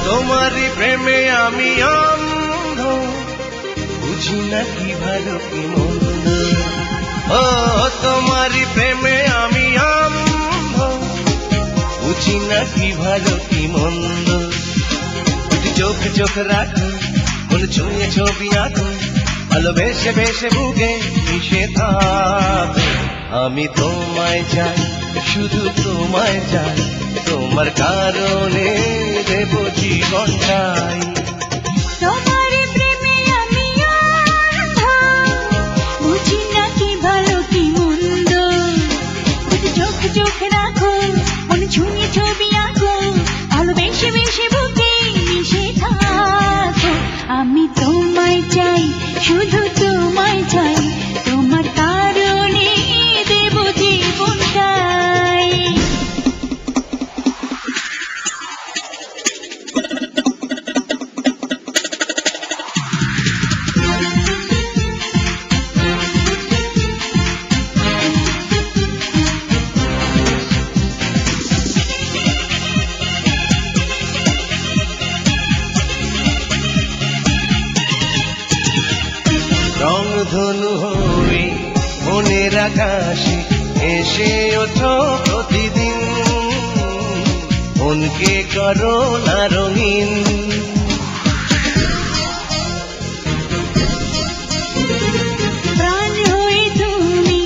তোমারই প্রেমে আমি অন্ধ, বুঝি না কি ভালো কি মন্দ। ও তোমারই প্রেমে আমি অন্ধ, বুঝি না কি ভালো কি মন্দ। দুটি চোখ চোখ রাখো, মন ছুঁয়ে ছবি আঁকো, ভালোবেসে বেসে বুকে মিশে থাকো। আমি তোমায় চাই, শুধু তোমায় চাই, তোমার কারণে দেব জীবনটাই। তোমার প্রেমে আমি অন্ধ, বুঝি না কি ভালো কি মন্দ। দুটি চোখ চোখ রাখো, মন ছুঁয়ে ছবি আঁকো, ভালোবেসে বেসে বুকে মিশে থাকো। আমি তোমায় চাই, শুধু তোমায় চাই, তোমার কারণে দেব জীবনটাই। রংধনু হয়ে মনের আকাশে এসে ওঠো প্রতিদিন, মনকে করো না রঙিন। প্রাণ হয়ে তুমি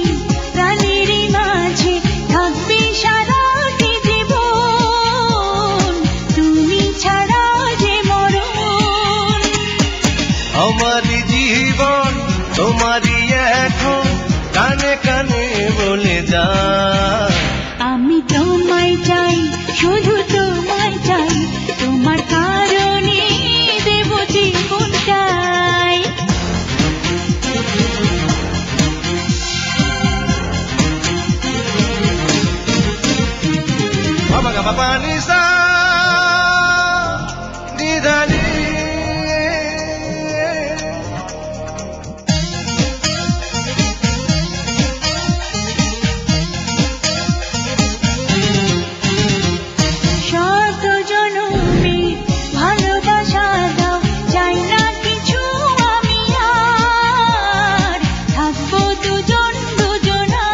প্রাণের মাঝে থাকবে সারাটি জীবন, তুমি ছাড়া যে মরণ। আমারই জীবন তোমারই এখন, কানে কানে বলে যা। আমি তোমায় চাই, শুধু তোমায় চাই, তোমার কারণে দেব জীবনটাই। বাবা গা বাবা নিসা নিদানি। শত জনমে ভালোবাসা দাও, চাই না কিছু আমি আর, থাকবো দুজন দুজনা।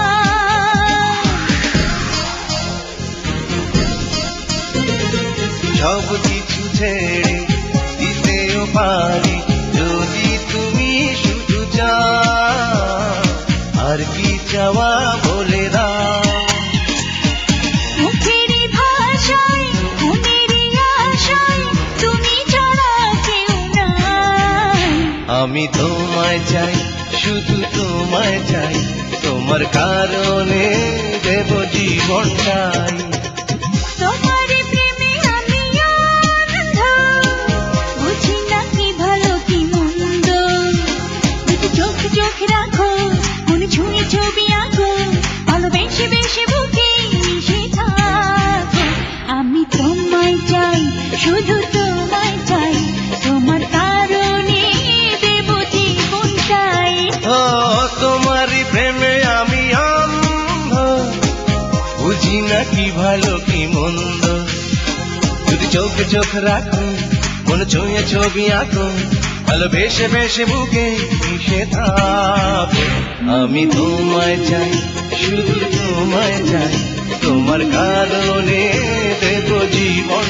সব কিছু ছেড়ে দিতেও পারি, যদি তুমি শুধু চাও। আর কি চাওয়া বলে দাও। মুখের ভাষায় মনের আশায় তুমি ছাড়া কেউ নাই। আমি তোমায় চাই, শুধু তোমায় চাই, তোমার কারণে দেব জীবনটাই। তোমার প্রেমে আমি অন্ধ, বুঝি না কি ভালো কি মন্দ। দুটি চোখ চোখ রাখো, মন ছুঁয়ে ছবি আঁকো, ভালোবেসে বেসে বুকে মিশে থাকো। আমি তোমায় চাই, শুধু তোমায় চাই, তোমার কারণে দেব জীবনটাই। ও তোমারই প্রেমে আমি অন্ধ, বুঝি না কি ভালো কি মন্দ। যদি চোখ চোখ রাখো, মন ছুঁয়ে ছবি আঁকো, ভালোবেসে বেসে বুকে মিশে থাকো। আমি তোমায় চাই, শুধু তোমায় চাই, তোমার কারণে দেব জীবন।